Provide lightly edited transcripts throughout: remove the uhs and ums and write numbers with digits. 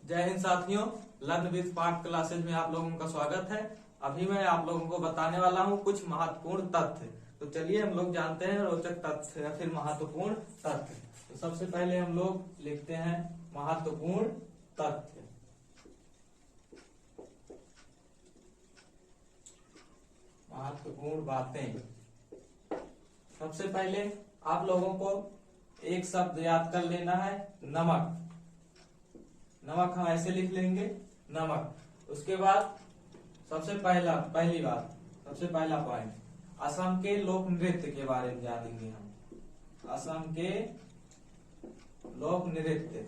जय हिंद साथियों, learn with पाठ क्लासेज में आप लोगों का स्वागत है। अभी मैं आप लोगों को बताने वाला हूं कुछ महत्वपूर्ण तथ्य। तो चलिए हम लोग जानते हैं रोचक तथ्य या फिर महत्वपूर्ण तथ्य। तो सबसे पहले हम लोग लिखते हैं महत्वपूर्ण तथ्य। महत्वपूर्ण बातें। सबसे पहले आप लोगों को एक शब्द याद कर लेना है, नमक। नमक हम ऐसे लिख लेंगे, नमक। उसके बाद सबसे पहला पॉइंट, असम के लोक नृत्य के बारे में जानेंगे हम। असम के लोक नृत्य।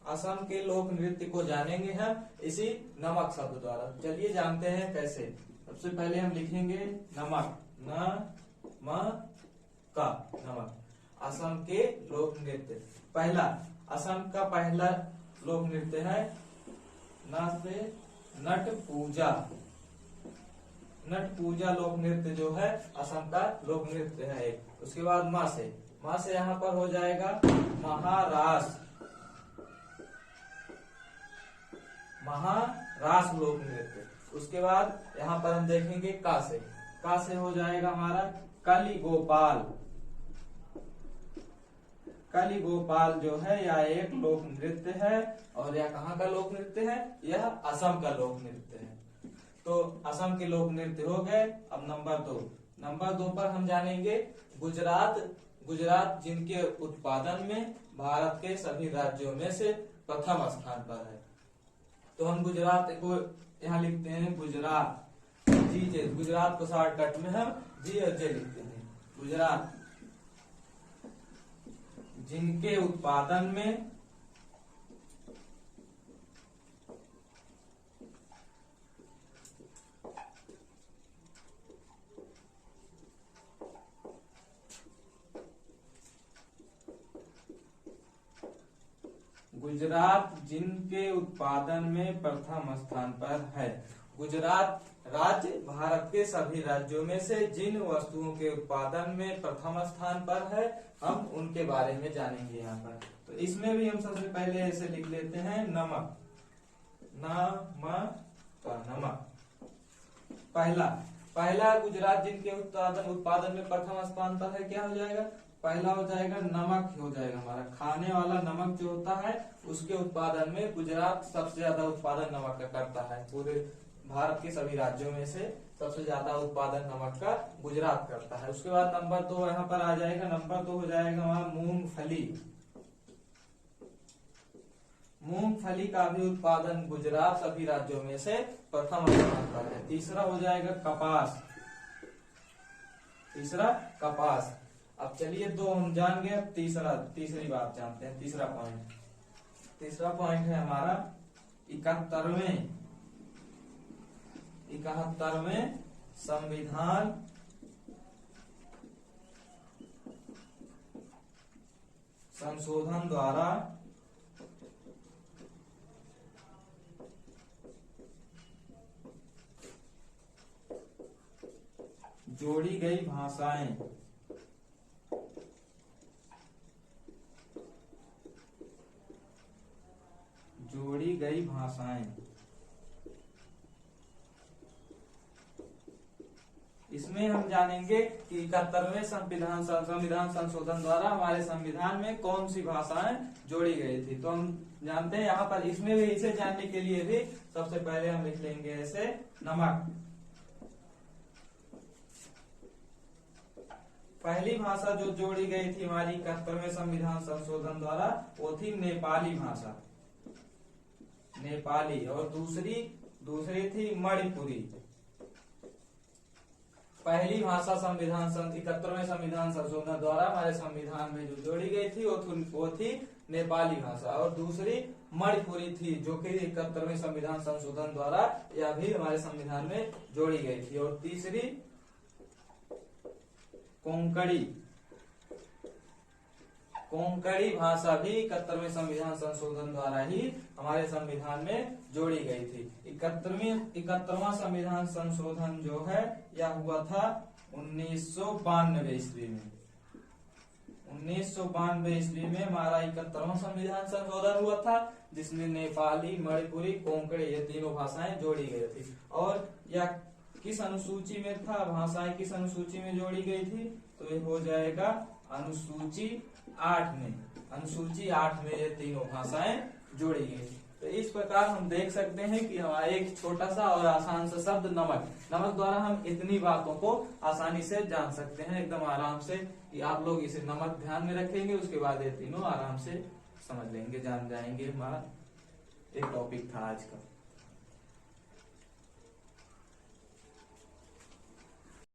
असम के लोक नृत्य को जानेंगे हम इसी नमक शब्द द्वारा। चलिए जानते हैं कैसे। सबसे पहले हम लिखेंगे नमक, नमक। असम के लोक नृत्य। पहला, असम का पहला लोक नृत्य है नट पूजा। नट पूजा लोक नृत्य जो है असम का लोक नृत्य है एक। उसके बाद माँ से यहाँ पर हो जाएगा महारास लोक नृत्य। उसके बाद यहाँ पर हम देखेंगे का से हो जाएगा हमारा कलिगोपाल जो है यह एक लोक नृत्य है। और यह कहाँ का लोक नृत्य है? यह असम का लोक नृत्य है। तो असम के लोक नृत्य हो गए। अब नंबर दो पर हम जानेंगे गुजरात जिनके उत्पादन में भारत के सभी राज्यों में से प्रथम स्थान पर है। तो हम गुजरात को यहाँ लिखते हैं गुजरात, गुजरात को शॉर्टकट में हम जी और जे लिखते हैं। गुजरात जिनके उत्पादन में प्रथम स्थान पर है। गुजरात राज्य भारत के सभी राज्यों में से जिन वस्तुओं के उत्पादन में प्रथम स्थान पर है, हम उनके बारे में जानेंगे यहाँ पर। तो इसमें भी हम सबसे पहले ऐसे लिख लेते हैं नमक। पहला गुजरात जिनके उत्पादन में प्रथम स्थान पर है, क्या हो जाएगा? पहला हो जाएगा नमक हो जाएगा हमारा। खाने वाला नमक जो होता है उसके उत्पादन में गुजरात सबसे ज्यादा उत्पादन नमक का करता है। पूरे भारत के सभी राज्यों में से सबसे ज्यादा उत्पादन नमक का गुजरात करता है। उसके बाद नंबर 2 यहाँ पर आ जाएगा। नंबर 2 हो जाएगा हमारा मूंगफली का भी उत्पादन गुजरात सभी राज्यों में से प्रथम स्थान पर है। तीसरा हो जाएगा कपास। अब चलिए 2 हम जान गए। तीसरी बात जानते हैं। तीसरा पॉइंट है हमारा 71वें संविधान संशोधन द्वारा जोड़ी गई भाषाएं। इसमें हम जानेंगे कि 71वें संविधान संशोधन द्वारा हमारे संविधान में कौन सी भाषाएं जोड़ी गई थी। तो हम जानते हैं यहाँ पर इसमें भी, इसे जानने के लिए भी सबसे पहले हम लिख लेंगे ऐसे नमक। पहली भाषा जो जोड़ी गई थी हमारी 71वें संविधान संशोधन द्वारा वो थी नेपाली भाषा, और दूसरी थी मणिपुरी। पहली भाषा 71वें संविधान संशोधन द्वारा हमारे संविधान में जो जोड़ी गई थी वो थी नेपाली भाषा, और दूसरी मणिपुरी थी जो कि 71वें संविधान संशोधन द्वारा यह भी हमारे संविधान में जोड़ी गई थी। और तीसरी कोंकणी भाषा भी 71वें संविधान संशोधन द्वारा ही हमारे संविधान में जोड़ी गई थी। 71वां संविधान संशोधन जो है यह हुआ था 1992 ईस्वी में। 1992 ईस्वी में हमारा 71वां संविधान संशोधन हुआ था, जिसमें नेपाली, मणिपुरी, कोंकणी ये तीनों भाषाएं जोड़ी गई थी। और यह किस अनुसूची में था, भाषाएं किस अनुसूची में जोड़ी गई थी, तो ये हो जाएगा अनुसूची 8 में। अनुसूची 8 में ये तीनों भाषाएं जोड़ी गई थी। तो इस प्रकार हम देख सकते हैं कि हमारा एक छोटा सा और आसान सा शब्द नमक, नमक द्वारा हम इतनी बातों को आसानी से जान सकते हैं एकदम आराम से, कि आप लोग इसे नमक ध्यान में रखेंगे, उसके बाद ये तीनों आराम से समझ लेंगे, जान जाएंगे। हमारा एक टॉपिक था आज का।